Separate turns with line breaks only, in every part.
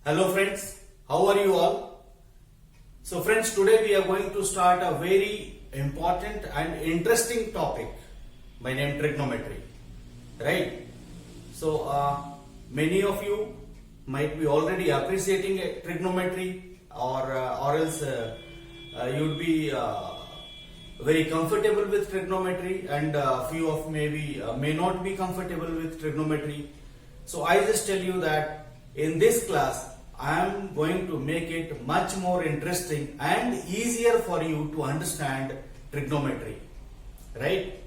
Hello friends, how are you all? So friends, today we are going to start a very important and interesting topic by name trigonometry, right? So many of you might be already appreciating trigonometry or else you'd be very comfortable with trigonometry, and few of maybe may not be comfortable with trigonometry. So I just tell you that in this class I am going to make it much more interesting and easier for you to understand trigonometry, right?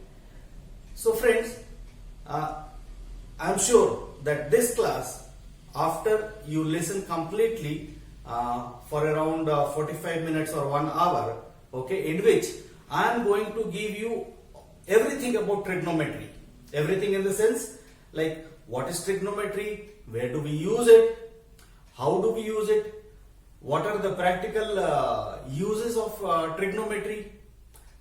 So friends, I am sure that this class, after you listen completely for around 45 minutes or 1 hour, okay, in which I am going to give you everything about trigonometry. Everything in the sense like what is trigonometry, where do we use it, how do we use it, what are the practical uses of trigonometry,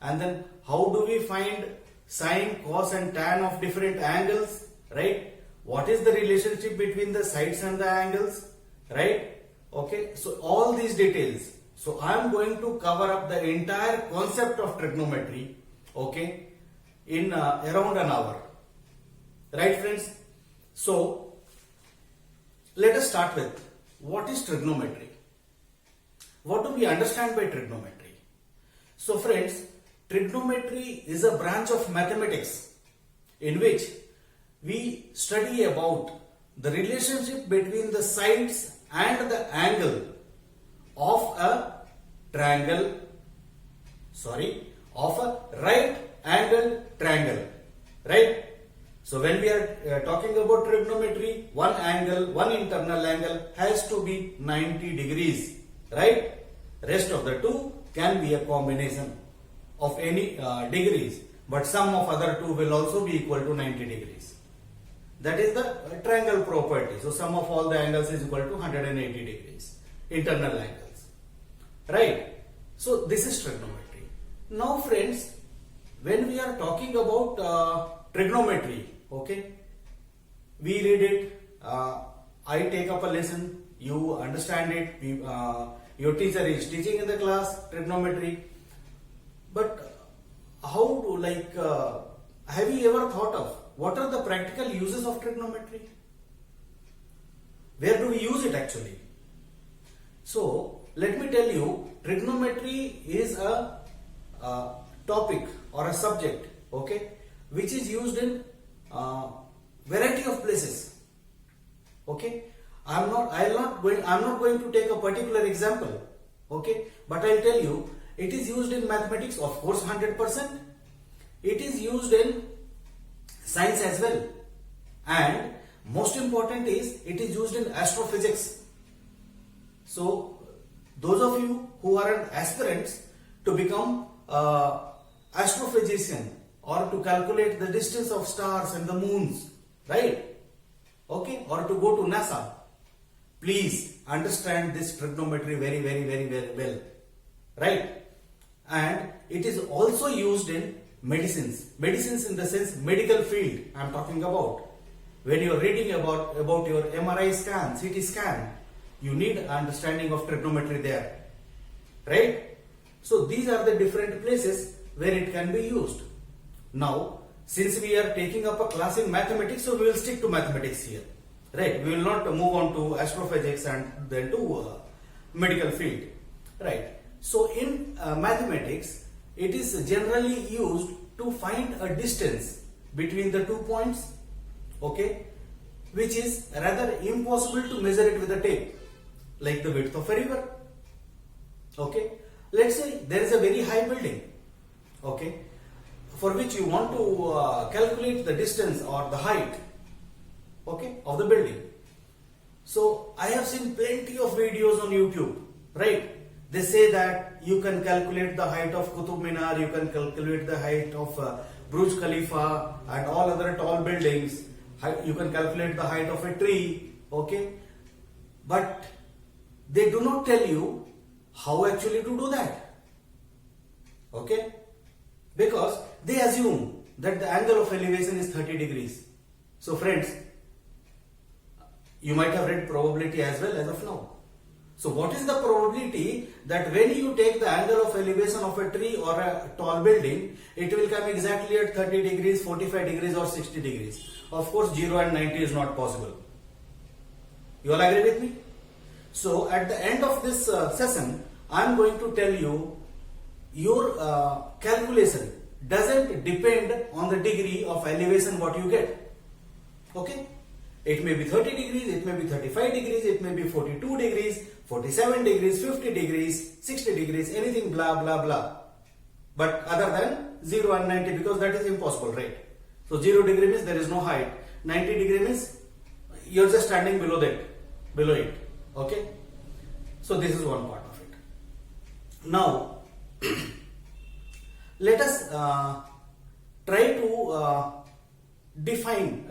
and then how do we find sine, cos and tan of different angles, right? What is the relationship between the sides and the angles, right? Okay, so all these details. So I am going to cover up the entire concept of trigonometry, okay, in around an hour, right friends? So let us start with what is trigonometry. What do we understand by trigonometry? So friends, trigonometry is a branch of mathematics in which we study about the relationship between the sides and the angle of a triangle, of a right angled triangle, right? So when we are talking about trigonometry, one internal angle has to be 90 degrees, right? Rest of the two can be a combination of any degrees, but sum of other two will also be equal to 90 degrees. That is the triangle property. So sum of all the angles is equal to 180 degrees, internal angles, right? So this is trigonometry. Now friends, when we are talking about trigonometry, okay, we read it, I take up a lesson, you understand it, your teacher is teaching in the class trigonometry, but how to have you ever thought of what are the practical uses of trigonometry? Where do we use it actually? So let me tell you, trigonometry is a topic or a subject, okay, which is used in variety of places. Okay, I'm not going to take a particular example, okay, but I'll tell you it is used in mathematics, of course, 100%. It is used in science as well, and most important is it is used in astrophysics. So those of you who are an aspirants to become astrophysician or to calculate the distance of stars and the moons, right? Okay, or to go to NASA, please understand this trigonometry very well, right? And it is also used in medicines in the sense medical field I am talking about. When you are reading about your MRI scan, CT scan, you need understanding of trigonometry there, right? So these are the different places where it can be used. Now, since we are taking up a class in mathematics, so we will stick to mathematics here, right? We will not move on to astrophysics and then to medical field, right? So in mathematics, it is generally used to find a distance between the 2 points, okay, which is rather impossible to measure it with a tape, like the width of a river, okay. Let's say there is a very high building, okay, for which you want to calculate the distance or the height, okay, of the building. So I have seen plenty of videos on YouTube, right? They say that you can calculate the height of Qutub Minar, you can calculate the height of Burj Khalifa and all other tall buildings, you can calculate the height of a tree, okay, but they do not tell you how actually to do that, okay, because they assume that the angle of elevation is 30 degrees. So friends, You might have read probability as well as of now. So what is the probability that when you take the angle of elevation of a tree or a tall building, it will come exactly at 30 degrees, 45 degrees or 60 degrees? Of course 0 and 90 is not possible. You all agree with me? So at the end of this session, I am going to tell you your calculation doesn't depend on the degree of elevation what you get. Okay? It may be 30 degrees, it may be 35 degrees, it may be 42 degrees, 47 degrees, 50 degrees, 60 degrees, anything blah blah blah. But other than 0 and 90, because that is impossible, right? So 0 degree means there is no height. 90 degree means you are just standing below it. Okay? So this is one part of it. Now, let us try to define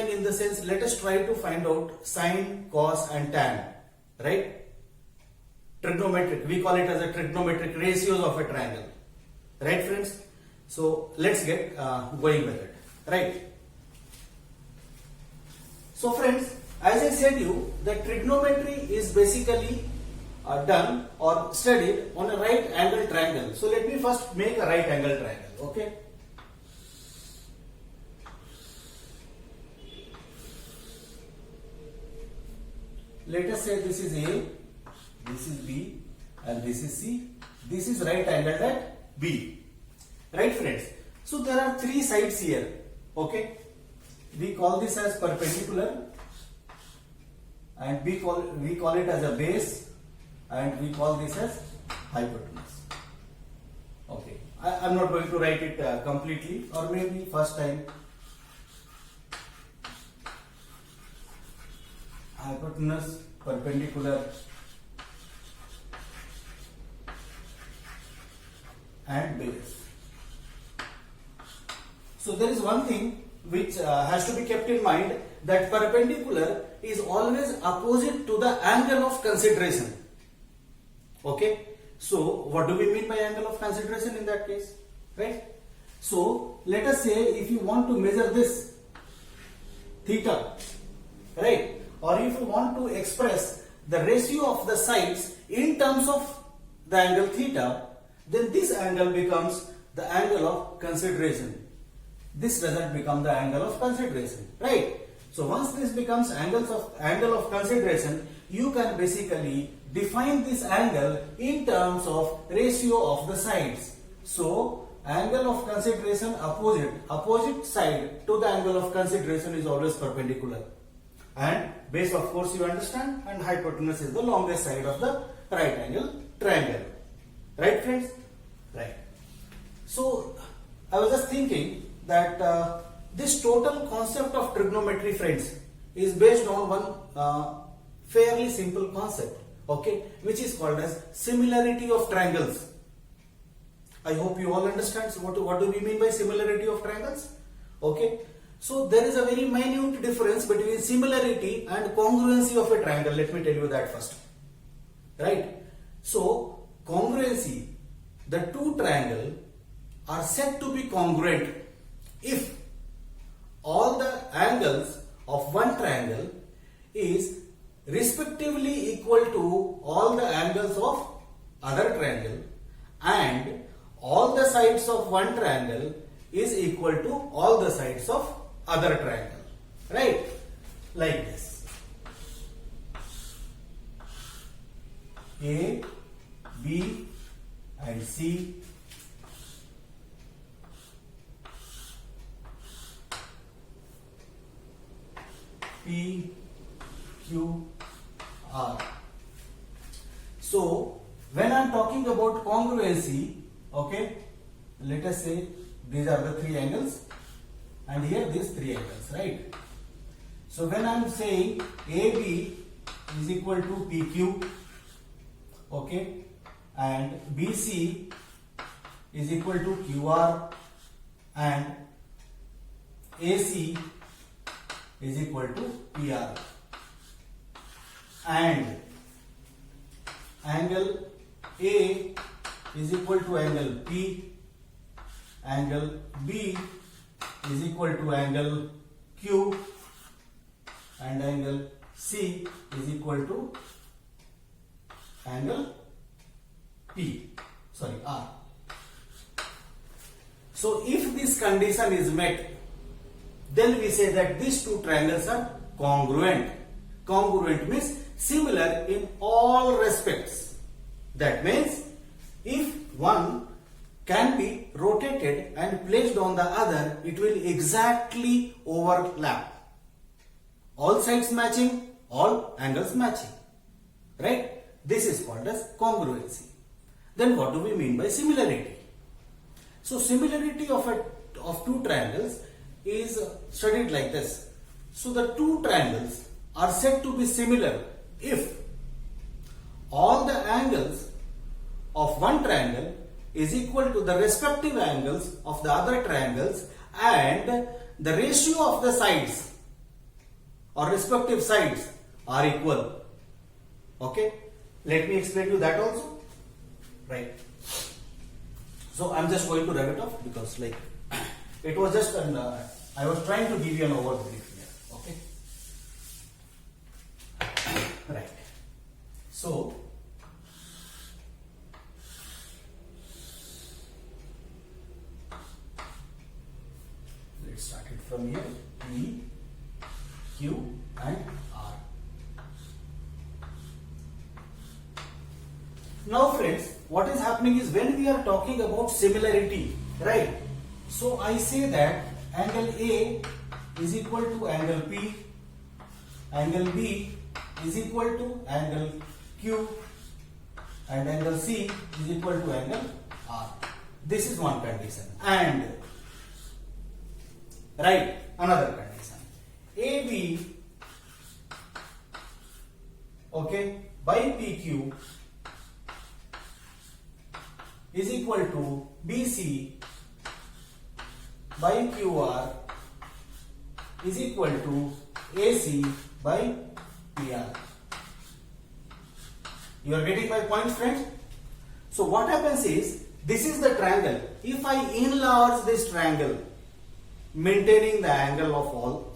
in the sense, let us try to find out sine, cos and tan, right? Trigonometric, we call it as a trigonometric ratios of a triangle, right friends? So let's get going with it, right? So friends, as I said you, that trigonometry is basically done or studied on a right angle triangle. So let me first make a right angle triangle, okay? Let us say this is A, this is B and this is C. This is right angled at B. Right friends? So there are three sides here, okay? We call this as perpendicular and we call it as a base and we call this as hypotenuse. Okay, I am not going to write it completely, or maybe first time. Hypotenuse, perpendicular and base. So there is one thing which has to be kept in mind, that perpendicular is always opposite to the angle of consideration. Okay, so what do we mean by angle of consideration in that case, right? So let us say if you want to measure this theta, right? Or if you want to express the ratio of the sides in terms of the angle theta, then this angle becomes the angle of consideration. This doesn't become the angle of consideration, right? So once this becomes angle of consideration, you can basically define this angle in terms of ratio of the sides. So angle of consideration opposite side to the angle of consideration is always perpendicular. And base, of course, you understand, and hypotenuse is the longest side of the right angle triangle. Right friends? Right. So I was just thinking that this total concept of trigonometry, friends, is based on one fairly simple concept, okay, which is called as similarity of triangles. I hope you all understand. So what do we mean by similarity of triangles? Okay. So there is a very minute difference between similarity and congruency of a triangle. Let me tell you that first. Right? So congruency, the two triangles are said to be congruent if all the angles of one triangle is respectively equal to all the angles of other triangle, and all the sides of one triangle is equal to all the sides of other triangle, right? Like this. A, B and C, P, Q, R. So when I am talking about congruency, okay, let us say these are the three angles and here these three angles, right? So when I am saying AB is equal to PQ, okay, and BC is equal to QR, and AC is equal to PR, and angle A is equal to angle P, angle B is equal to angle Q, and angle C is equal to angle R. So if this condition is met, then we say that these two triangles are congruent. Congruent means similar in all respects. That means if one can be rotated and placed on the other, it will exactly overlap. All sides matching, all angles matching. Right? This is called as congruency. Then what do we mean by similarity? So similarity of two triangles is studied like this. So the two triangles are said to be similar if all the angles of one triangle is equal to the respective angles of the other triangles and the ratio of the sides or respective sides are equal. Okay? Let me explain you that also. Right. So I'm just going to write it off because like it was just I was trying to give you an overview here. Okay. Right. So let's start it from here. P, Q and R. Now friends, what is happening is when we are talking about similarity, right? So I say that angle A is equal to angle P, angle B is equal to angle Q and angle C is equal to angle R. This is one condition. And right, another condition. AB, okay, by PQ is equal to BC by QR is equal to AC by PR. You are getting my point, friends? So what happens is, this is the triangle. If I enlarge this triangle, maintaining the angle of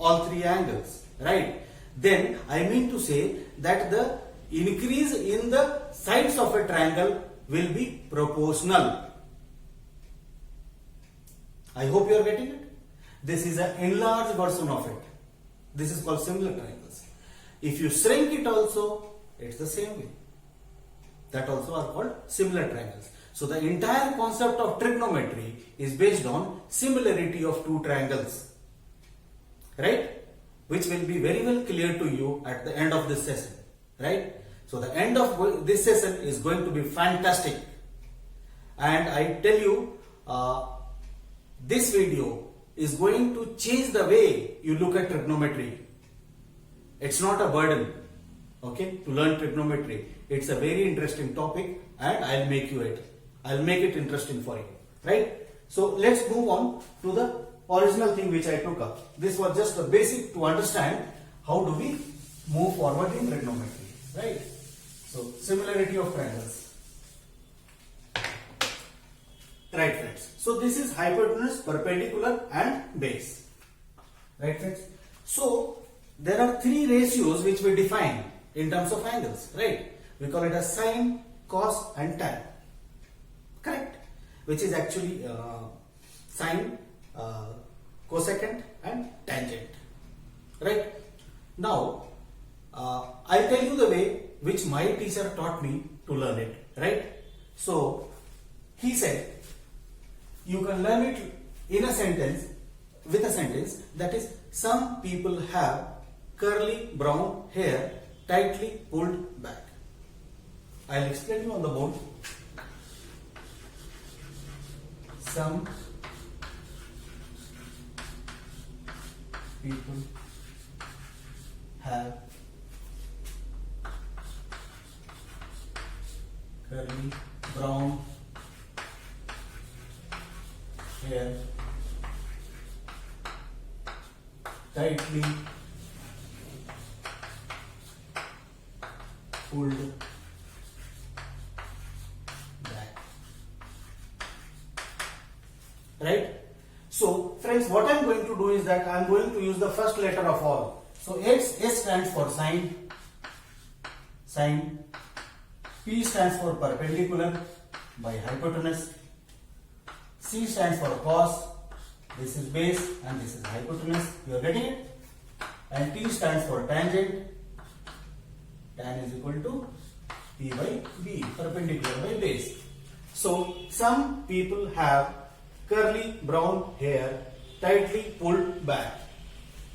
all three angles, right? Then I mean to say that the increase in the sides of a triangle will be proportional. I hope you are getting it. This is an enlarged version of it. This is called similar triangles. If you shrink it also, it's the same way. That also are called similar triangles. So the entire concept of trigonometry is based on similarity of two triangles, right? Which will be very well clear to you at the end of this session, right? So the end of this session is going to be fantastic. And I tell you, this video is going to change the way you look at trigonometry. It's not a burden, okay, to learn trigonometry. It's a very interesting topic and I'll make it interesting for you, right? So let's move on to the original thing which I took up. This was just the basic to understand how do we move forward in trigonometry, right? So similarity of triangles. Right, friends. So this is hypotenuse, perpendicular and base. Right, friends. So there are three ratios which we define in terms of angles, right? We call it as sine, cos and tan. Correct? Which is actually sine, cosecant and tangent. Right? Now, I'll tell you the way which my teacher taught me to learn it. Right? So, he said, you can learn it in a sentence, with a sentence that is, some people have curly brown hair tightly pulled back. I'll explain you on the board. Some people have curly brown hair tightly pulled back. Right? So friends, what I am going to do is that I am going to use the first letter of all. So S stands for sine, P stands for perpendicular by hypotenuse, C stands for cos, this is base and this is hypotenuse, you are getting it, and T stands for tangent, tan is equal to P by B, perpendicular by base. So some people have curly brown hair tightly pulled back.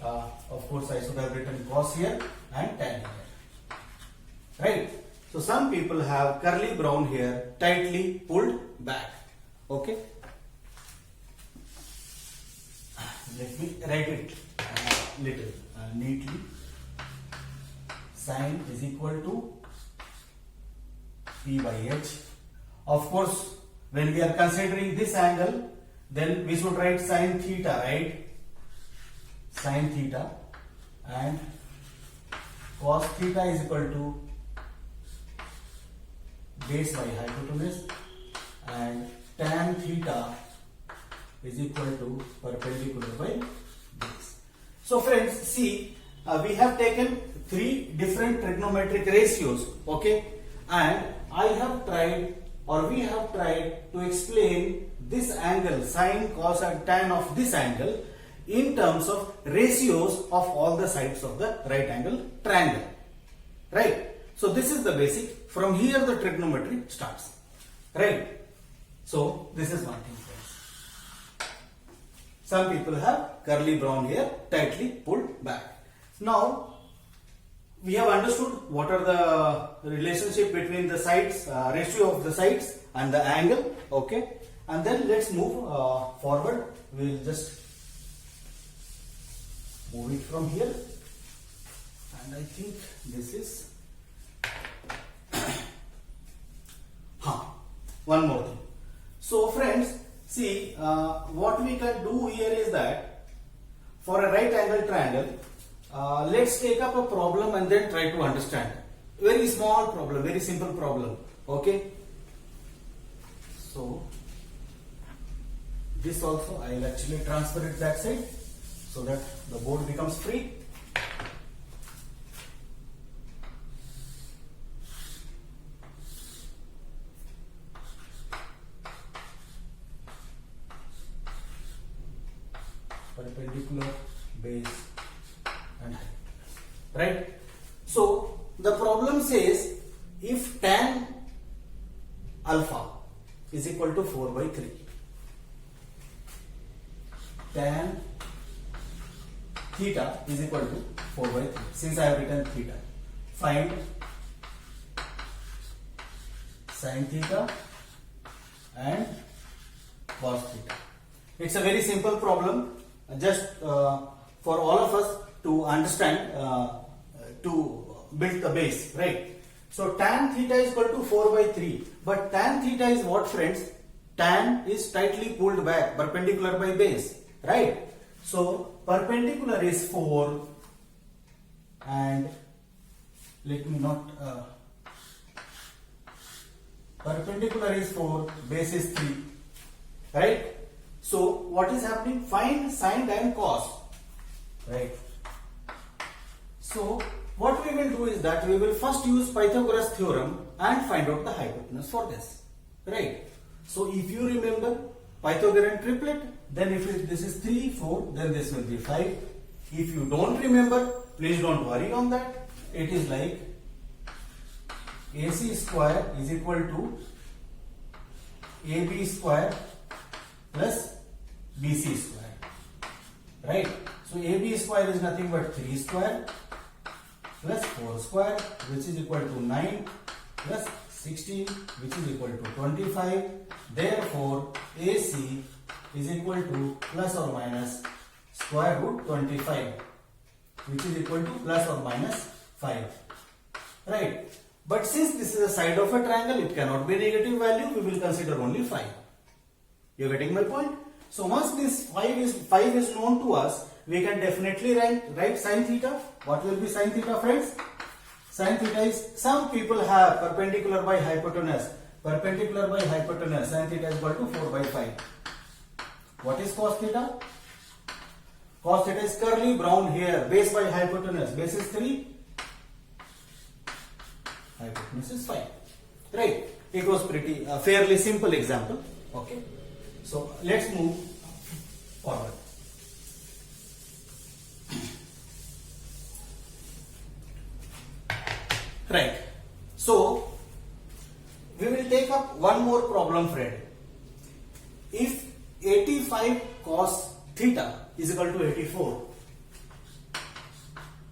Of course, I should have written cos here and tan here. Right? So some people have curly brown hair tightly pulled back. Okay? Let me write it little neatly. Sine is equal to P by H. Of course, when we are considering this angle, then we should write sine theta, right? Sine theta, and cos theta is equal to base by hypotenuse, and tan theta is equal to perpendicular by base. So friends, see, we have taken three different trigonometric ratios, okay, and I have tried, or we have tried to explain this angle, sine, cos and tan of this angle in terms of ratios of all the sides of the right angle triangle. Right? So this is the basic. From here the trigonometry starts. Right? So this is one thing, friends. Some people have curly brown hair tightly pulled back. Now we have understood what are the relationship between the sides, ratio of the sides and the angle. Okay? And then let's move forward. We will just move it from here, and I think this is one more thing. So friends, see, what we can do here is that for a right angle triangle, let's take up a problem and then try to understand. Very small problem, very simple problem. Okay, so this also I will actually transfer it that side so that the board becomes free. Perpendicular, base and height. Right? So the problem says if tan alpha is equal to 4 by 3, tan theta is equal to 4 by 3. Since I have written theta, find sin theta and cos theta. It's a very simple problem, just for all of us to understand, to build the base, right? So tan theta is equal to 4 by 3, but tan theta is what, friends? Tan is tightly pulled back, perpendicular by base, right? So perpendicular is 4 and let me not perpendicular is 4, base is 3, right? So what is happening? Find sine, tan, cos, right? So what we will do is that we will first use Pythagoras theorem and find out the hypotenuse for this, right? So if you remember Pythagorean triplet, then if this is 3, 4, then this will be 5. If you don't remember, please don't worry on that. It is like AC square is equal to AB square plus BC square, right? So AB square is nothing but 3 square plus 4 square, which is equal to 9 plus 16, which is equal to 25. Therefore AC is equal to plus or minus square root 25, which is equal to plus or minus 5, right? But since this is a side of a triangle, it cannot be negative value. We will consider only 5. You are getting my point? So once this 5 is known to us, we can definitely write sin theta. What will be sin theta, friends? Sin theta is, some people have perpendicular by hypotenuse. Perpendicular by hypotenuse, sin theta is equal to 4 by 5. What is cos theta? cos theta is curly brown hair. Base by hypotenuse. Base is 3. Hypotenuse is 5. Right. It was pretty fairly simple example. Okay. So let's move forward. Right. So we will take up one more problem, friend. If 85 cos theta is equal to 84,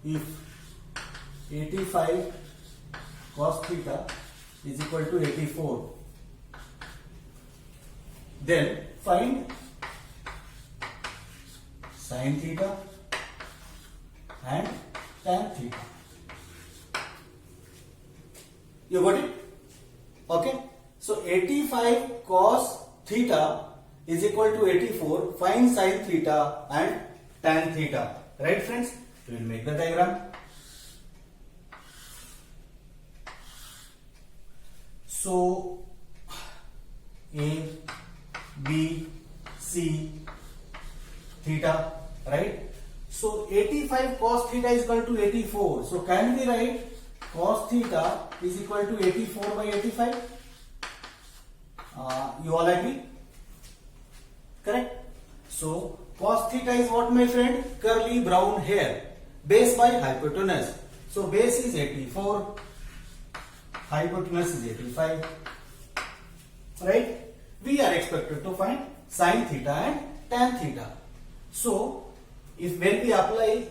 if 85 cos theta is equal to 84, then find sin theta and tan theta. You got it? Okay. So 85 cos theta is equal to 84. Find sin theta and tan theta. Right, friends? We will make the diagram. So A, B, C, theta, right? So 85 cos theta is equal to 84. So can we write cos theta is equal to 84 by 85? You all agree? Correct? So cos theta is what, my friend? Curly brown hair. Base by hypotenuse. So base is 84. Hypotenuse is 85. Right? We are expected to find sin theta and tan theta. So if when we apply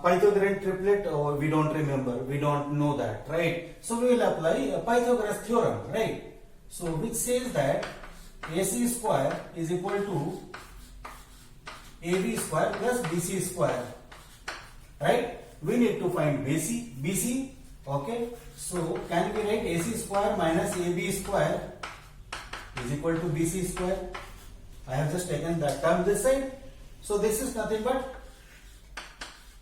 Pythagorean triplet, or we don't remember, we don't know that, right? So we will apply Pythagoras theorem, right? So which says that AC square is equal to AB square plus BC square, right? We need to find BC, okay? So can we write AC square minus AB square is equal to BC square? I have just taken that term this side. So this is nothing but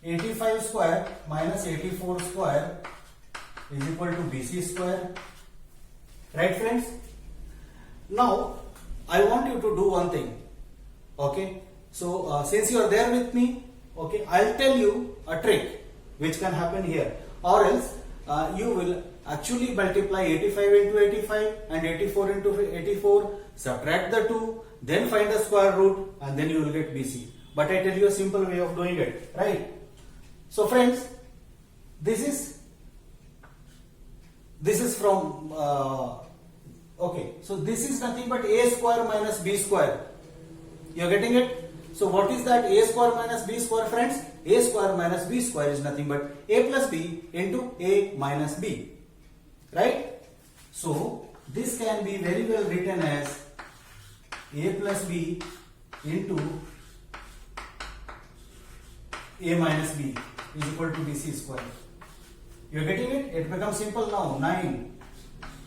85 square minus 84 square is equal to BC square. Right, friends? Now I want you to do one thing. Okay. So since you are there with me, okay, I'll tell you a trick which can happen here. Or else you will actually multiply 85 into 85 and 84 into 84, subtract the two, then find the square root, and then you will get BC. But I tell you a simple way of doing it, right? So friends, this is from okay, so this is nothing but A square minus B square. You are getting it? So what is that A square minus B square, friends? A square minus B square is nothing but A plus B into A minus B. Right? So this can be very well written as A plus B into A minus B is equal to BC square. You are getting it? It becomes simple now.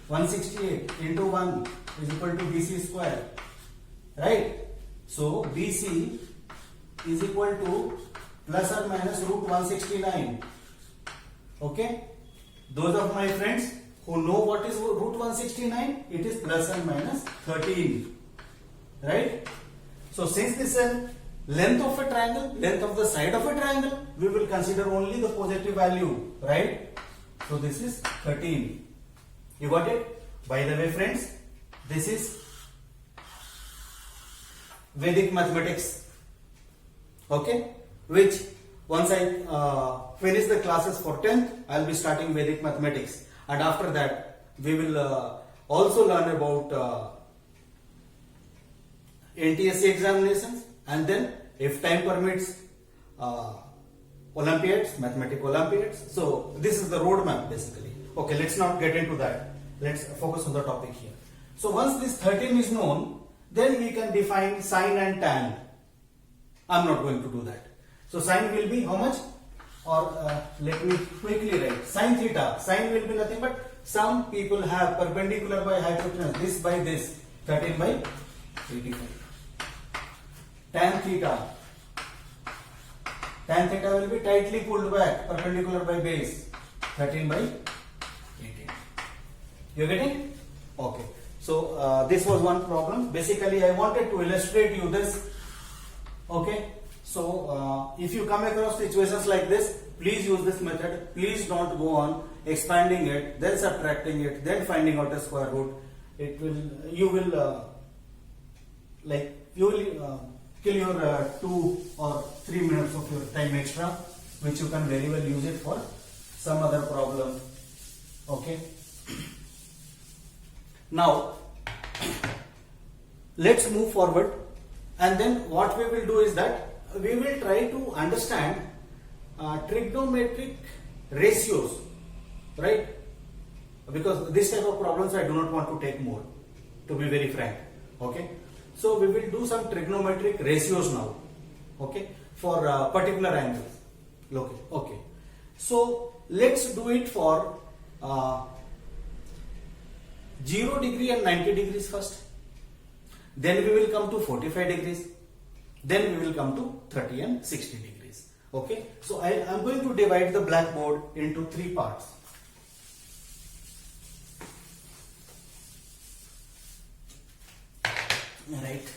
168 into 1 is equal to BC square. Right? So BC is equal to plus or minus root 169. Okay? Those of my friends who know what is root 169, it is plus and minus 13. Right? So since this is length of a triangle, length of the side of a triangle, we will consider only the positive value. Right? So this is 13. You got it? By the way, friends, this is Vedic mathematics. Okay? Which once I finish the classes for 10th, I will be starting Vedic mathematics. And after that, we will also learn about NTSC examinations, and then if time permits, Olympiads, mathematical Olympiads. So this is the roadmap basically. Okay, let's not get into that. Let's focus on the topic here. So once this 13 is known, then we can define sin and tan. I'm not going to do that. So sin will be how much? Or let me quickly write. Sin theta. Sin will be nothing but some people have perpendicular by hypotenuse. This by this. 13 by 85. Tan theta. Tan theta will be tightly pulled back, perpendicular by base. 13 by 18. You getting? Okay. So this was one problem. Basically, I wanted to illustrate you this. Okay. So if you come across situations like this, please use this method. Please don't go on expanding it, then subtracting it, then finding out a square root. It will, you will kill your 2 or 3 minutes of your time extra, which you can very well use it for some other problem. Okay. Now let's move forward, and then what we will do is that we will try to understand trigonometric ratios, right? Because this type of problems I do not want to take more, to be very frank. Okay, so we will do some trigonometric ratios now, okay, for particular angles. Okay, so let's do it for 0 degree and 90 degrees first. Then we will come to 45 degrees. Then we will come to 30 and 60 degrees. Okay, so I am going to divide the blackboard into 3 parts. Right.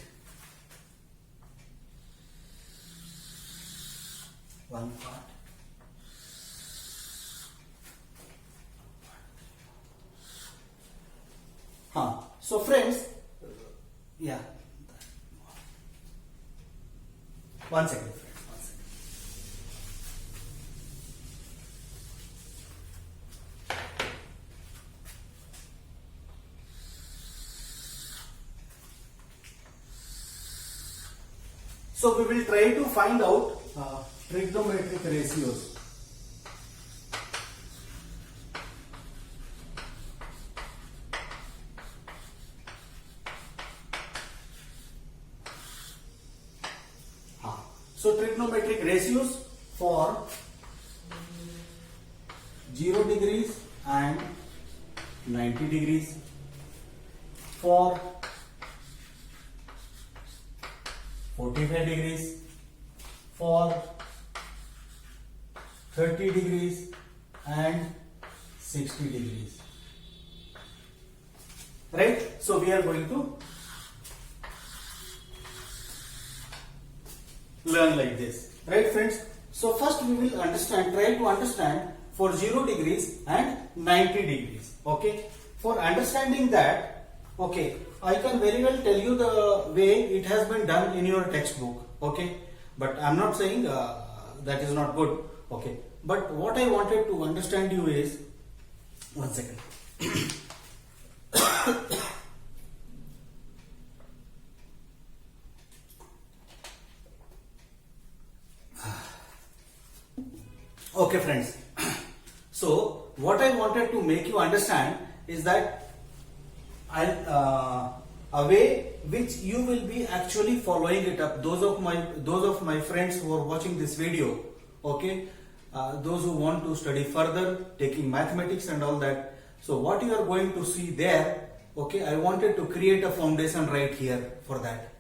One part. So friends, yeah. One second, friends. One second. So we will try to find out trigonometric ratios. So trigonometric ratios for 0 degrees and 90 degrees, for 45 degrees, for 30 degrees and 60 degrees. Right? So we are going to learn like this, right friends? So first we will try to understand for 0 degrees and 90 degrees. Okay, for understanding that, okay, I can very well tell you the way it has been done in your textbook. Okay, but I am not saying that is not good. Okay, but what I wanted to understand you is, one second. Okay friends, so what I wanted to make you understand is that a way which you will be actually following it up. Those of my friends who are watching this video, okay, those who want to study further, taking mathematics and all that. So what you are going to see there, okay, I wanted to create a foundation right here for that,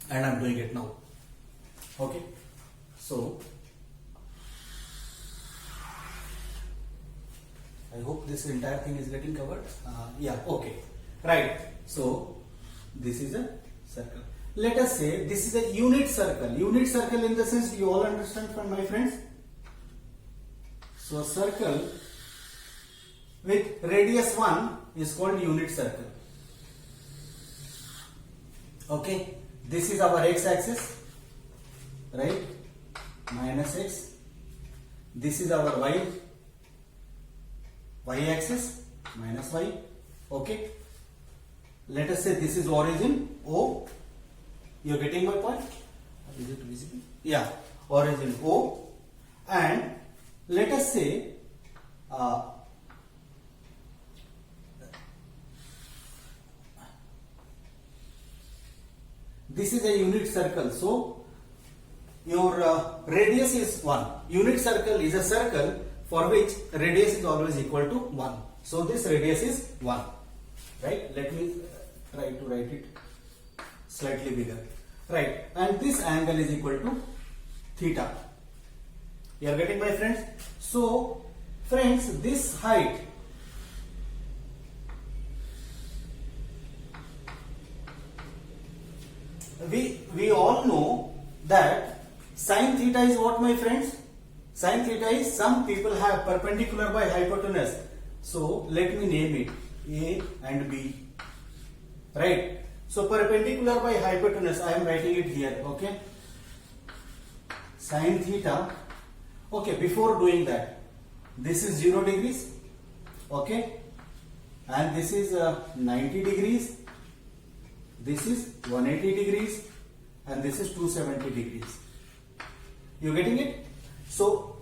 and I'm doing it now. Okay, so I hope this entire thing is getting covered. Yeah, okay. Right. So this is a circle. Let us say this is a unit circle. Unit circle in the sense, you all understand from my friends? So a circle with radius 1 is called unit circle. Okay. This is our x-axis, right? Minus x. This is our y-axis, minus y. Okay. Let us say this is origin O. You are getting my point? Is it visible? Yeah. Origin O. And let us say this is a unit circle. So your radius is 1. Unit circle is a circle for which radius is always equal to 1. So this radius is 1. Right? Let me try to write it slightly bigger. Right? And this angle is equal to theta. You are getting my friends? So friends, this height we all know that Sine theta is what, my friends? Sine theta is, some people have perpendicular by hypotenuse. So let me name it A and B. Right? So perpendicular by hypotenuse, I am writing it here. Okay? Sine theta. Okay, before doing that, this is 0 degrees. Okay? And this is 90 degrees. This is 180 degrees. And this is 270 degrees. You getting it? So,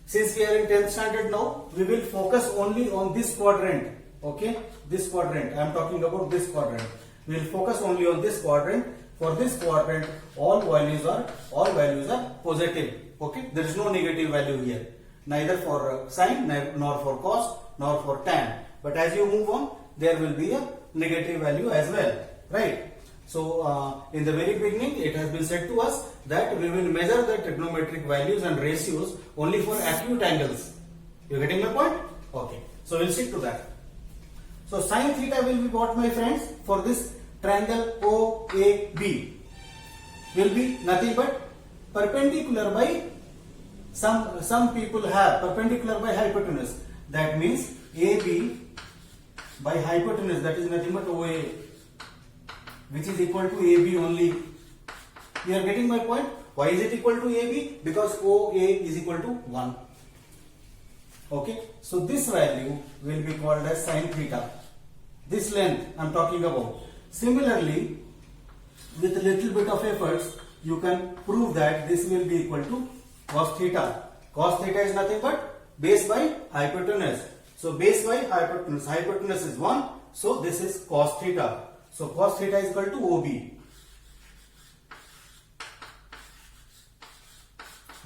since we are in 10th standard now, we will focus only on this quadrant. Okay? This quadrant. I am talking about this quadrant. We will focus only on this quadrant. For this quadrant, all values are positive. Okay? There is no negative value here. Neither for sine, nor for cos, nor for tan. But as you move on, there will be a negative value as well. Right? So, in the very beginning, it has been said to us that we will measure the trigonometric values and ratios only for acute angles. You getting my point? Okay. So, we'll stick to that. So, sine theta will be what, my friends? For this triangle OAB will be nothing but perpendicular by, some people have perpendicular by hypotenuse. That means AB by hypotenuse, that is nothing but OA, which is equal to AB only. You are getting my point? Why is it equal to AB? Because OA is equal to 1. Okay. So this value will be called as sine theta. This length I am talking about. Similarly, with a little bit of efforts, you can prove that this will be equal to cos theta. Cos theta is nothing but base by hypotenuse. So base by hypotenuse. Hypotenuse is 1. So this is cos theta. So cos theta is equal to OB.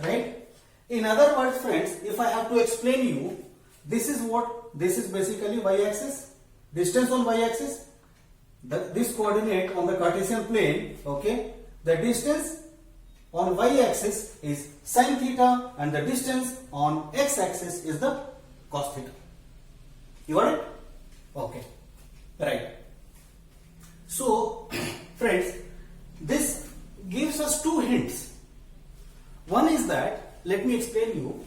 Right? In other words, friends, if I have to explain you, this is basically y-axis, distance on y-axis, this coordinate on the Cartesian plane, okay, the distance on y-axis is sine theta and the distance on x-axis is the cos theta. You got it? Okay. Right. So, friends, this gives us two hints. One is that, let me explain you,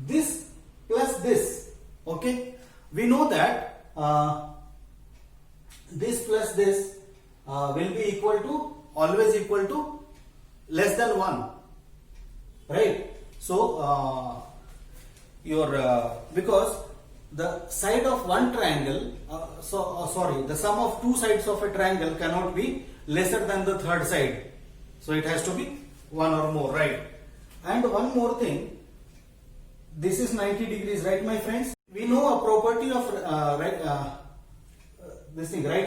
this plus this, okay, we know that this plus this will be always equal to less than 1, right? So, because the side of one triangle, the sum of two sides of a triangle cannot be lesser than the third side. So it has to be one or more, right? And one more thing, this is 90 degrees, right, my friends? We know a property of right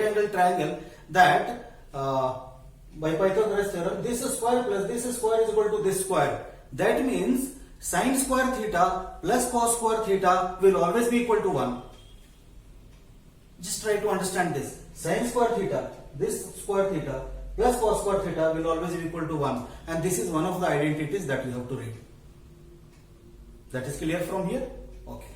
angle triangle that by Pythagoras theorem, this square plus this square is equal to this square. That means sine square theta plus cos square theta will always be equal to 1. Just try to understand this. Sine square theta, this square theta plus cos square theta will always be equal to 1. And this is one of the identities that you have to read. That is clear from here? Okay.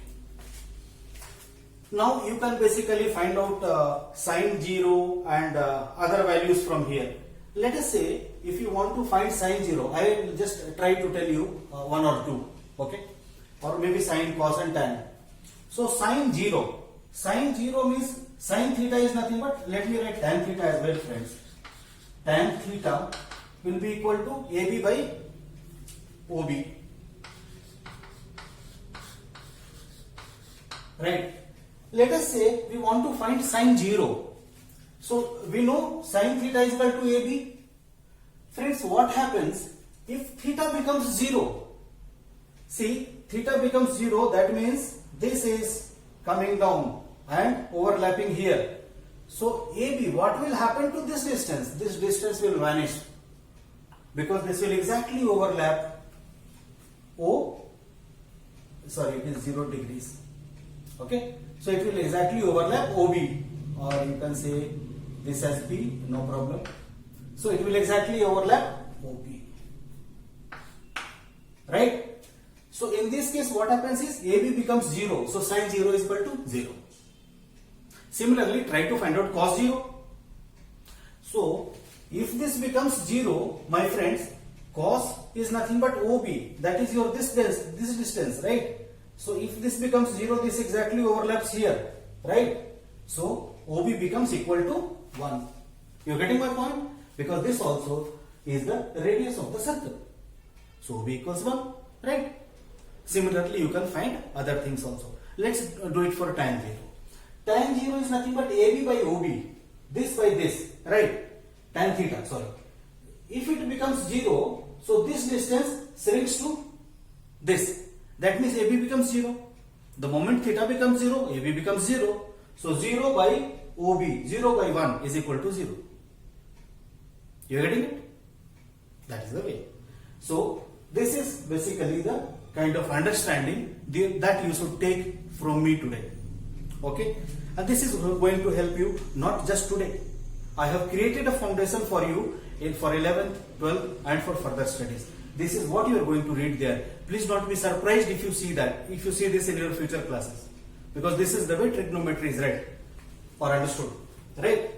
Now you can basically find out sine 0 and other values from here. Let us say if you want to find sine 0, I will just try to tell you one or two, okay, or maybe sine, cos and tan. So sine 0 means sine theta is nothing but, let me write tan theta as well, friends. Tan theta will be equal to AB by OB, right? Let us say we want to find sine 0. So we know sine theta is equal to AB. Friends, what happens if theta becomes 0? See, theta becomes 0, that means this is coming down and overlapping here. So AB, what will happen to this distance? This distance will vanish because this will exactly overlap it is 0 degrees. Okay, so it will exactly overlap OB, or you can say this as P, no problem. So it will exactly overlap OP, right? So in this case, what happens is AB becomes 0. So sine 0 is equal to 0. Similarly, try to find out cos 0. So if this becomes 0, my friends, cos is nothing but OB, that is your this distance, right? So if this becomes 0, this exactly overlaps here, right? So OB becomes equal to 1. You are getting my point? Because this also is the radius of the circle. So OB equals 1, right? Similarly, you can find other things also. Let's do it for tan 0. Tan 0 is nothing but AB by OB. This by this, right? Tan theta, sorry. If it becomes 0, so this distance shrinks to this. That means AB becomes 0. The moment theta becomes 0, AB becomes 0. So 0 by OB, 0 by 1 is equal to 0. You are getting it? That is the way. So this is basically the kind of understanding that you should take from me today. Okay? And this is going to help you not just today. I have created a foundation for you for 11th, 12th and for further studies. This is what you are going to read there. Please don't be surprised if you see that, if you see this in your future classes. Because this is the way trigonometry is read or understood. Right?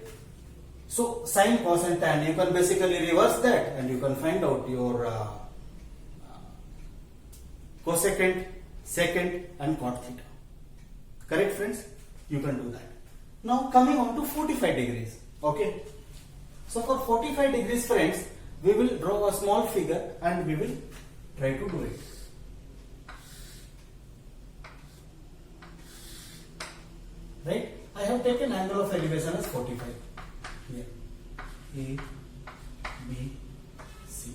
So sine, cos and tan, you can basically reverse that and you can find out your cosecant, secant and cot theta. Correct, friends? You can do that. Now coming on to 45 degrees. Okay. So for 45 degrees, friends, we will draw a small figure and we will try to do it. Right? I have taken angle of elevation as 45. Here. A, B, C.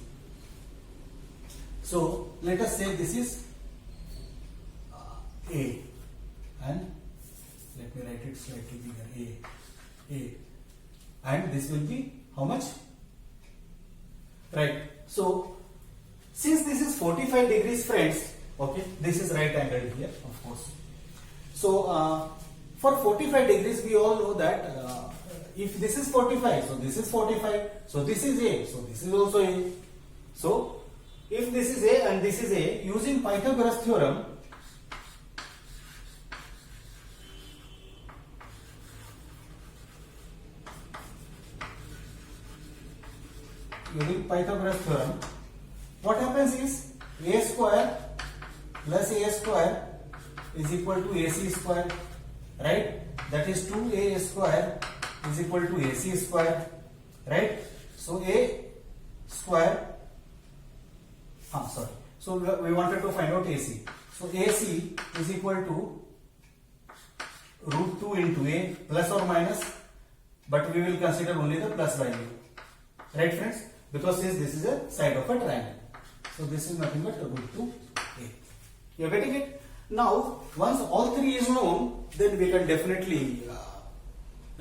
So let us say this is A, and let me write it slightly bigger. A, and this will be how much? Right. So since this is 45 degrees, friends, okay, this is right angle here, of course. So for 45 degrees, we all know that if this is 45, so this is 45, so this is A, so this is also A. So if this is A and this is A, using Pythagoras theorem, what happens is A square plus A square is equal to AC square, right? That is 2A square is equal to AC square, right? So A square, so we wanted to find out AC. So AC is equal to root 2 into A, plus or minus, but we will consider only the plus value, right, friends? Because this is a side of a triangle. So this is nothing but root 2A. You are getting it? Now, once all three is known, then we can definitely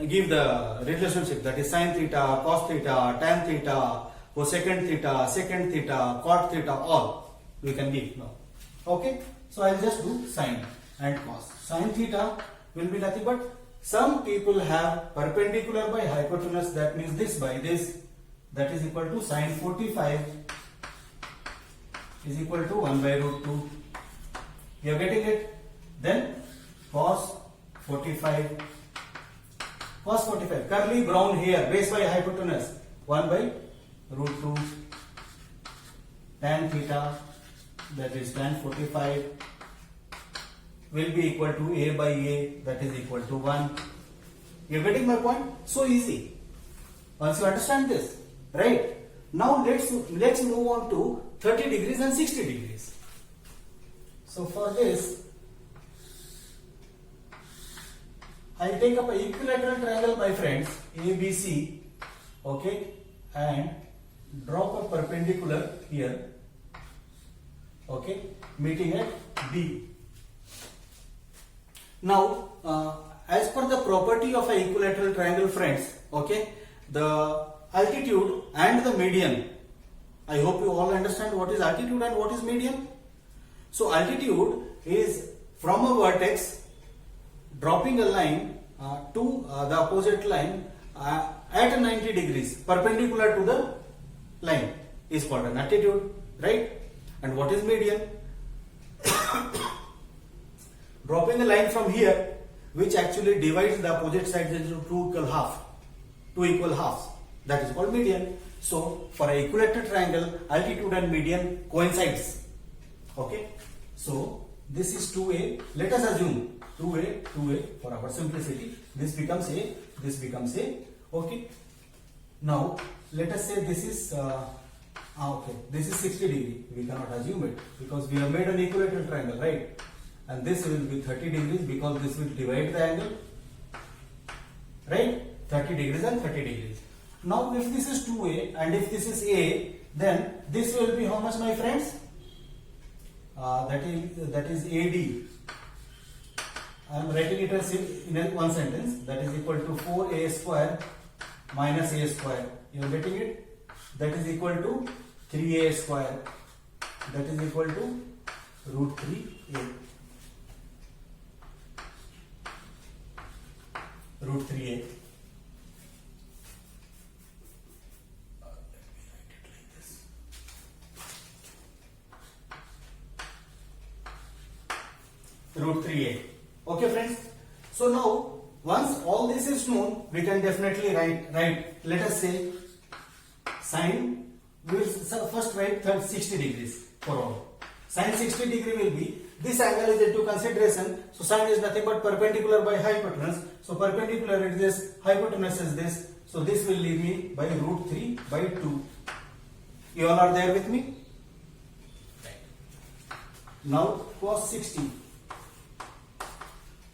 give the relationship, that is sine theta, cos theta, tan theta, cosecant theta, secant theta, cot theta, all we can give now. Okay? So I will just do sine and cos. Sine theta will be nothing but, some people have perpendicular by hypotenuse, that means this by this, that is equal to sine 45 is equal to 1 by root 2. You are getting it? Then cos 45, curly brown here, base by hypotenuse, 1 by root 2. Tan theta, that is tan 45, will be equal to A by A, that is equal to 1. You are getting my point? So easy. Once you understand this, right? Now let's move on to 30 degrees and 60 degrees. So for this, I will take up an equilateral triangle, my friends, ABC, okay, and drop a perpendicular here, okay, meeting at B. Now, as per the property of an equilateral triangle, friends, okay, the altitude and the median, I hope you all understand what is altitude and what is median. So altitude is from a vertex dropping a line to the opposite line at 90 degrees perpendicular to the line is called an altitude, right? And what is median? Dropping a line from here which actually divides the opposite sides into two equal halves, that is called median. So for an equilateral triangle, altitude and median coincides. Okay. So this is 2a. Let us assume 2a for our simplicity. This becomes a. This becomes a. Okay. Now let us say this is okay. This is 60 degree. We cannot assume it because we have made an equilateral triangle, right? And this will be 30 degrees because this will divide the angle, right? 30 degrees and 30 degrees. Now if this is 2a and if this is a, then this will be how much, my friends? That is AD. I am writing it as in one sentence. That is equal to 4a square minus a square. You are getting it? That is equal to 3a square. That is equal to root 3a. Root 3a. Root 3a. Okay, friends. So now, once all this is known, we can definitely write. Let us say sine. We will first write 60 degrees for all. Sine 60 degree will be, this angle is into consideration. So sine is nothing but perpendicular by hypotenuse. So perpendicular is this, hypotenuse is this. So this will leave me by root 3 by 2. You all are there with me? Now cos 60.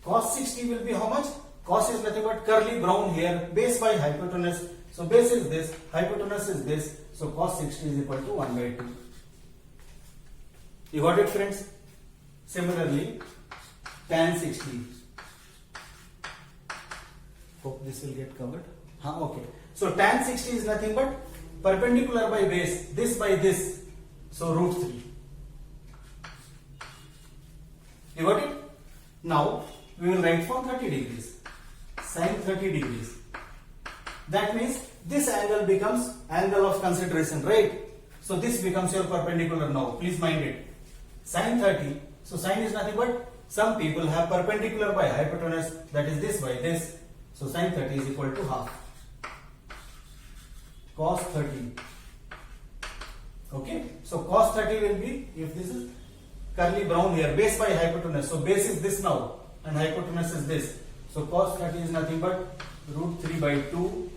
Cos 60 will be how much? Cos is nothing but curly brown hair, base by hypotenuse. So base is this, hypotenuse is this. So cos 60 is equal to 1 by 2. You got it, friends? Similarly, tan 60. Hope this will get covered. Okay. So tan 60 is nothing but perpendicular by base, this by this. So root 3. You got it? Now we will write for 30 degrees. Sine 30 degrees. That means this angle becomes angle of consideration, right? So this becomes your perpendicular now. Please mind it. Sine 30. So sine is nothing but, some people have perpendicular by hypotenuse, that is this by this. So sine 30 is equal to half. Cos 30. Okay. So cos 30 will be, if this is curly brown here, base by hypotenuse. So base is this now and hypotenuse is this. So cos 30 is nothing but root 3 by 2.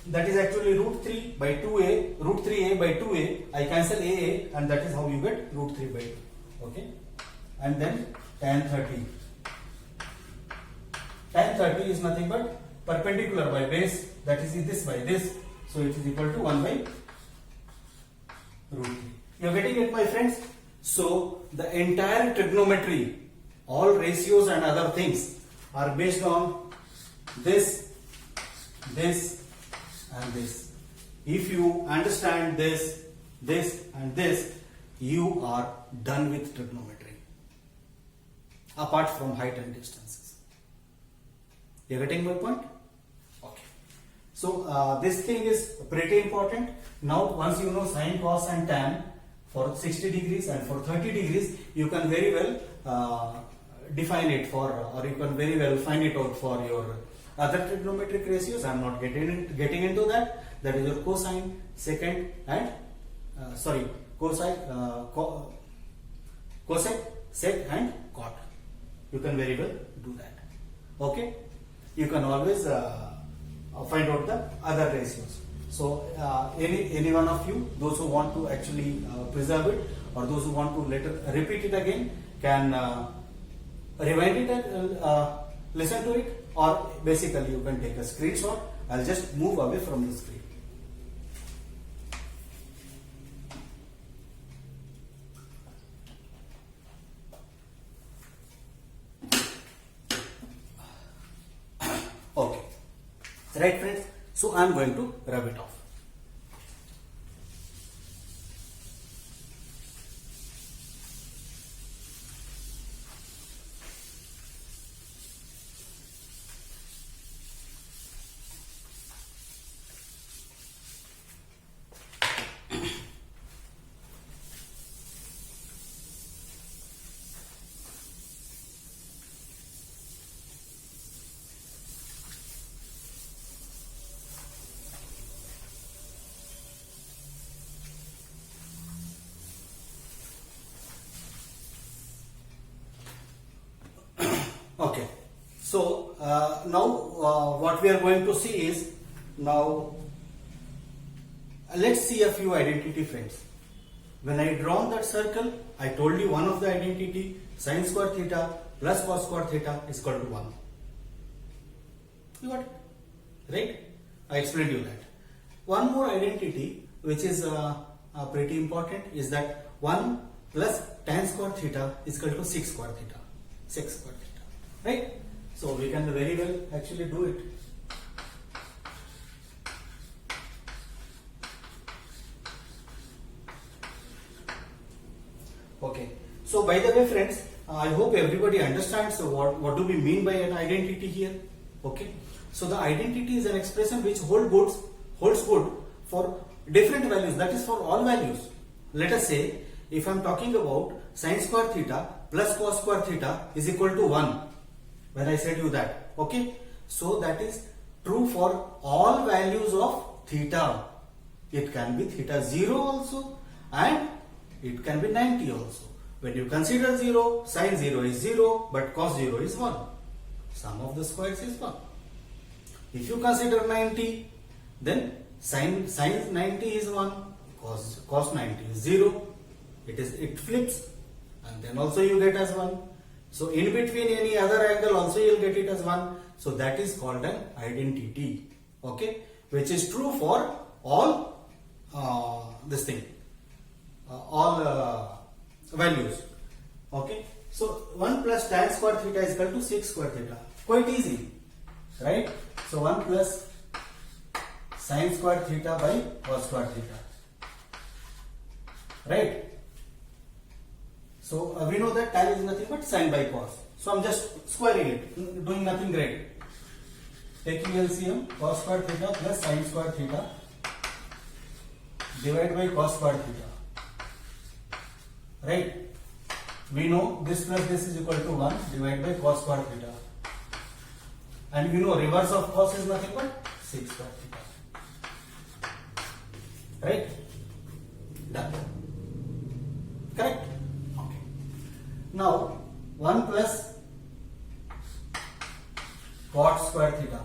That is actually root 3 by 2a, root 3a by 2a. I cancel a and that is how you get root 3 by 2. Okay. And then tan 30. Tan 30 is nothing but perpendicular by base, that is this by this. So it is equal to 1 by root 3. You are getting it, my friends? So the entire trigonometry, all ratios and other things are based on this, this and this. If you understand this, this and this, you are done with trigonometry. Apart from height and distances. You are getting my point? Okay. So this thing is pretty important. Now once you know sine, cos and tan for 60 degrees and for 30 degrees, you can very well define it for, or you can very well find it out for your other trigonometric ratios. I am not getting into that. That is your cosine, secant and cosec, sec and cot. You can very well do that. Okay. You can always find out the other ratios. So any one of you, those who want to actually preserve it, or those who want to later repeat it again, can rewind it and listen to it, or basically you can take a screenshot. I'll just move away from the screen. Okay. Right, friends? So I'm going to rub it off. So now what we are going to see is, now let's see a few identity, friends. When I drawn that circle, I told you one of the identity, sin square theta plus cos square theta is equal to 1. You got it? Right? I explained you that. One more identity which is pretty important is that 1 plus tan square theta is equal to 6 square theta. 6 square theta. Right? So we can very well actually do it. Okay. So by the way, friends, I hope everybody understands what do we mean by an identity here. Okay. So the identity is an expression which holds good for different values, that is for all values. Let us say if I am talking about sin square theta plus cos square theta is equal to 1, when I said you that, okay, so that is true for all values of theta. It can be theta 0 also and it can be 90 also. When you consider 0, sin 0 is 0 but cos 0 is 1. Sum of the squares is 1. If you consider 90, then sin 90 is 1, cos 90 is 0. It flips, and then also you get as 1. So in between any other angle also you will get it as 1. So that is called an identity. Okay, which is true for all all values. Okay, so 1 plus tan square theta is equal to 6 square theta. Quite easy, right? So 1 plus sin square theta by cos square theta, right? So we know that tan is nothing but sin by cos. So I'm just squaring it, doing nothing great. Taking LCM, cos square theta plus sin square theta divided by cos square theta, right? We know this plus this is equal to 1 divided by cos square theta, and we know reverse of cos is nothing but 6 square theta, right? Done. Correct? Okay. Now 1 plus cot square theta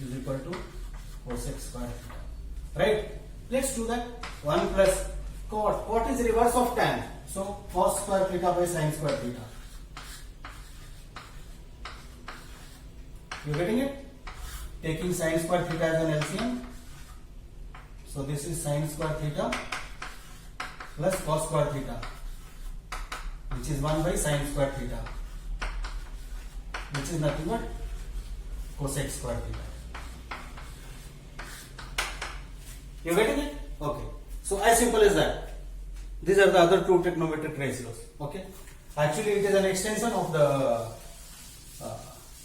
is equal to cosec square theta, right? Let's do that. 1 plus cot is reverse of tan, so cos square theta by sin square theta. You getting it? Taking sin square theta as an LCM, so this is sin square theta plus cos square theta, which is 1 by sin square theta, which is nothing but cosec square theta. You getting it? Okay. So as simple as that. These are the other two trigonometric ratios. Okay. Actually, it is an extension of the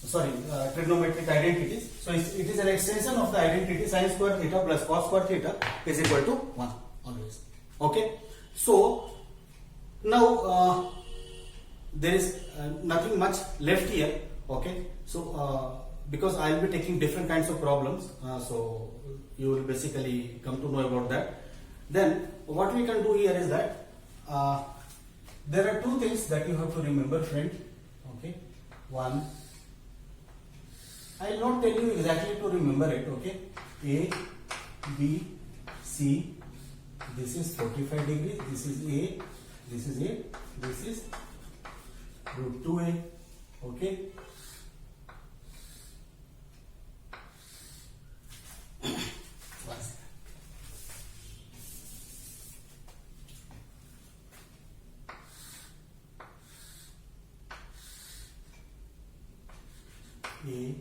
trigonometric identities. So it is an extension of the identity sin square theta plus cos square theta is equal to 1 always. Okay. So now there is nothing much left here. Okay. So because I will be taking different kinds of problems, so you will basically come to know about that. Then what we can do here is that there are two things that you have to remember, friend. Okay. One, I will not tell you exactly to remember it. Okay. A, B, C. This is 45 degrees. This is A. This is A. This is root 2A. Okay. A,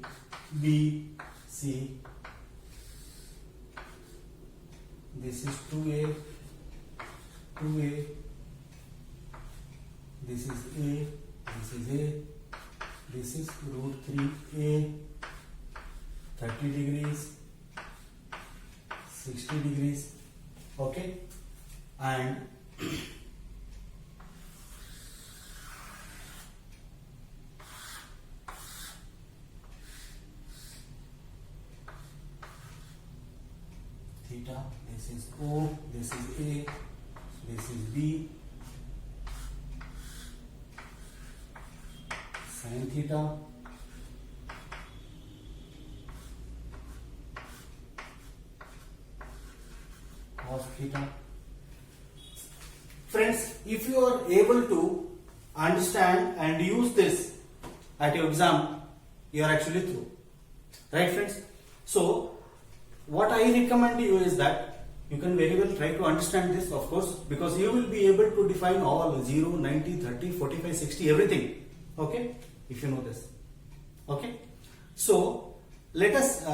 B, C. This is 2A, 2A. This is A, this is A. This is root 3A, 30 degrees, 60 degrees. Okay, and theta, this is O, this is A, this is B, sin theta cos theta. Friends, if you are able to understand and use this at your exam, you are actually through. Right, friends? So, what I recommend you is that you can very well try to understand this, of course, because you will be able to define all 0, 90, 30, 45, 60, everything. Okay? If you know this. Okay? So, let us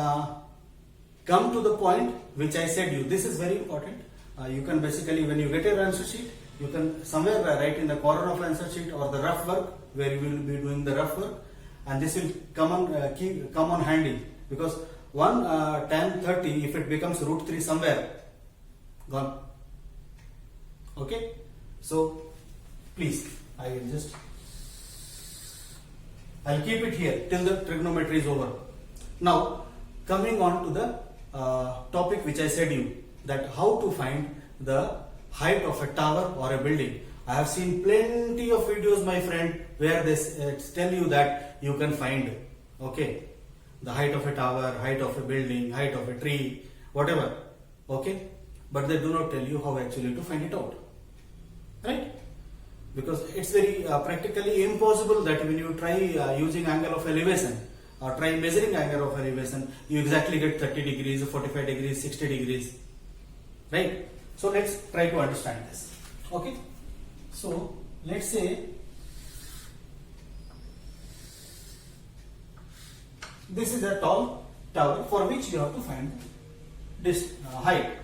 come to the point which I said you. This is very important. You can basically, when you get your answer sheet, you can somewhere write in the corner of answer sheet or the rough work where you will be doing the rough work, and this will come on handy, because 1 tan 30, if it becomes root 3 somewhere, gone. Okay? So, please, I'll keep it here till the trigonometry is over. Now, coming on to the topic which I said you, that how to find the height of a tower or a building. I have seen plenty of videos, my friend, where they tell you that you can find, okay, the height of a tower, height of a building, height of a tree, whatever, okay, but they do not tell you how actually to find it out, right? Because it's very practically impossible that when you try using angle of elevation or try measuring angle of elevation, you exactly get 30 degrees, 45 degrees, 60 degrees, right? So let's try to understand this. Okay, so let's say this is a tall tower for which you have to find this height.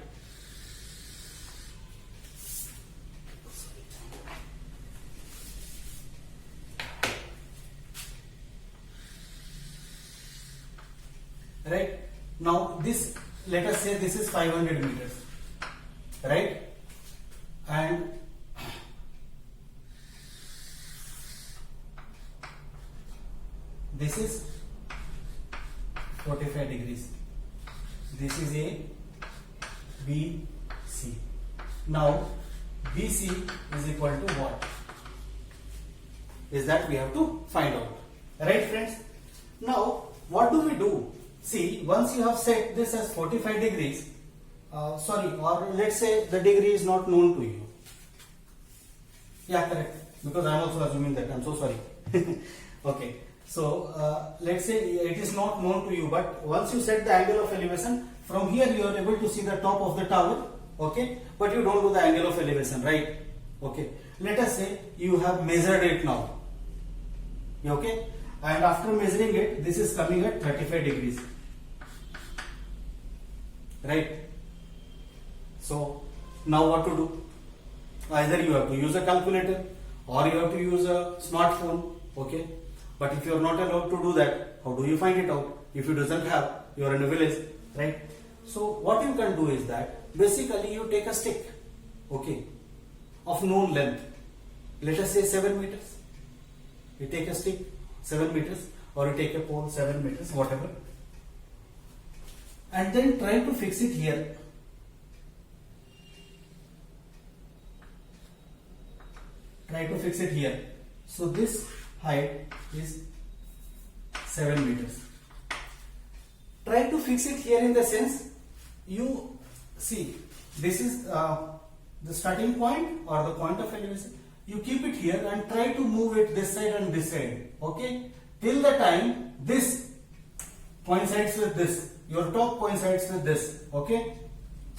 Right? Now this, let us say this is 500 meters, right? And this is 45 degrees. This is A, B, C. Now BC is equal to what? Is that we have to find out. Right, friends? Now what do we do? See, once you have set this as 45 degrees, or let's say the degree is not known to you. Yeah, correct. Because I am also assuming that. I am so sorry. Okay. So let's say it is not known to you, but once you set the angle of elevation, from here you are able to see the top of the tower. Okay. But you don't know the angle of elevation, right? Okay. Let us say you have measured it now. Okay. And after measuring it, this is coming at 35 degrees. Right? So, now what to do? Either you have to use a calculator or you have to use a smartphone. Okay? But if you are not allowed to do that, how do you find it out? If you doesn't have, you are in a village. Right? So, what you can do is that basically you take a stick. Okay? Of known length. Let us say 7 meters. You take a stick 7 meters, or you take a pole 7 meters, whatever, and then try to fix it here. Try to fix it here. So this height is 7 meters. Try to fix it here in the sense, you see, this is the starting point or the point of elevation. You keep it here and try to move it this side and this side. Okay? Till the time this coincides with this. Your top coincides with this. Okay?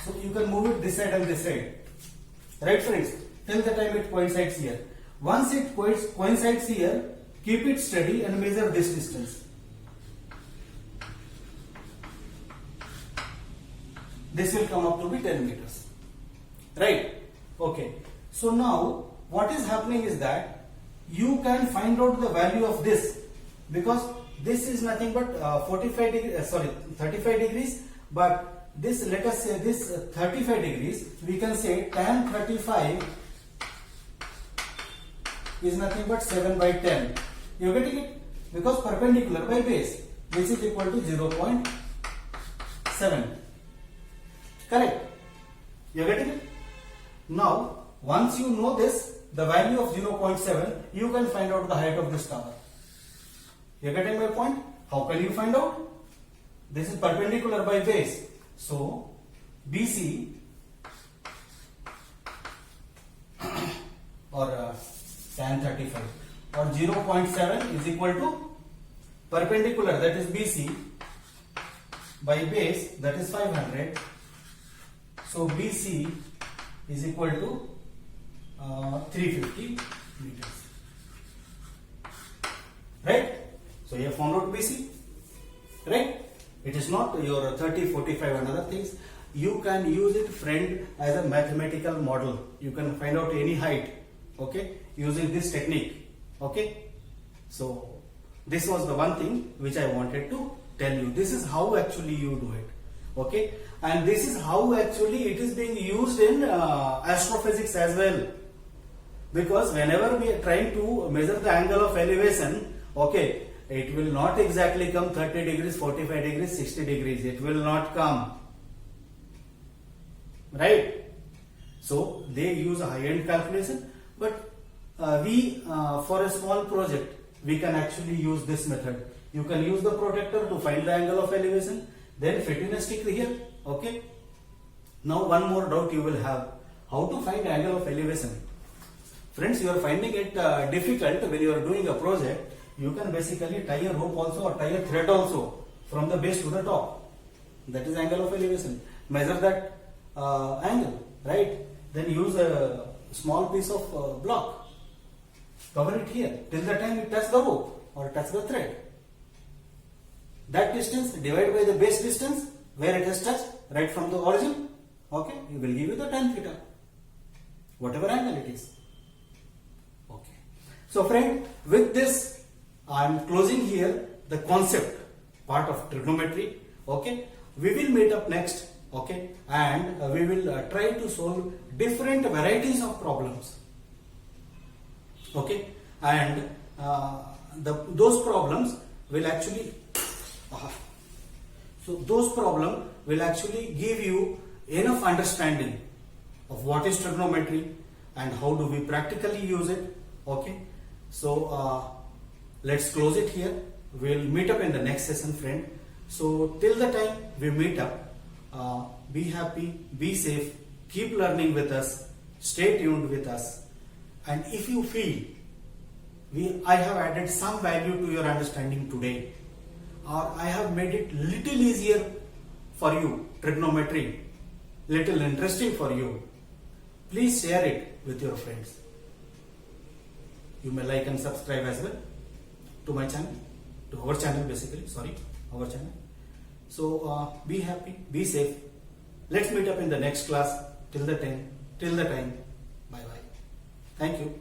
So you can move it this side and this side. Right, friends? Till the time it coincides here. Once it coincides here, keep it steady and measure this distance. This will come up to be 10 meters. Right? Okay. So now, what is happening is that you can find out the value of this, because this is nothing but 35 degrees, but this, let us say this 35 degrees, we can say tan 35 is nothing but 7 by 10. You are getting it? Because perpendicular by base, this is equal to 0.7. Correct? You are getting it? Now, once you know this, the value of 0.7, you can find out the height of this tower. You getting my point? How can you find out? This is perpendicular by base. So BC or tan 35 or 0.7 is equal to perpendicular, that is BC, by base, that is 500. So BC is equal to 350 meters. Right? So you have found out BC. Right? It is not your 30, 45 and other things. You can use it, friend, as a mathematical model. You can find out any height, okay, using this technique. Okay? So this was the one thing which I wanted to tell you. This is how actually you do it. Okay? And this is how actually it is being used in astrophysics as well. Because whenever we are trying to measure the angle of elevation, okay, it will not exactly come 30 degrees, 45 degrees, 60 degrees. It will not come. Right? So they use a high-end calculation, but for a small project, we can actually use this method. You can use the protractor to find the angle of elevation, then fit in a stick here. Okay? Now one more doubt you will have. How to find angle of elevation? Friends, you are finding it difficult when you are doing a project. You can basically tie a rope also or tie a thread also from the base to the top. That is angle of elevation. Measure that angle, right? Then use a small piece of block. Cover it here till the time it touch the rope or touch the thread. That distance divided by the base distance where it has touched right from the origin. Okay, it will give you the tan theta, whatever angle it is. Okay. So friend, with this I am closing here the concept part of trigonometry. Okay, we will meet up next. Okay, and we will try to solve different varieties of problems. Okay, and those problems will actually give you enough understanding of what is trigonometry and how do we practically use it. Okay, so let's close it here. We'll meet up in the next session, friend. So till the time we meet up, be happy, be safe, keep learning with us, stay tuned with us, and if you feel I have added some value to your understanding today, or I have made it little easier for you, trigonometry, little interesting for you, please share it with your friends. You may like and subscribe as well to my channel, to our channel basically, our channel. So be happy, be safe. Let's meet up in the next class. Till the time, bye bye. Thank you.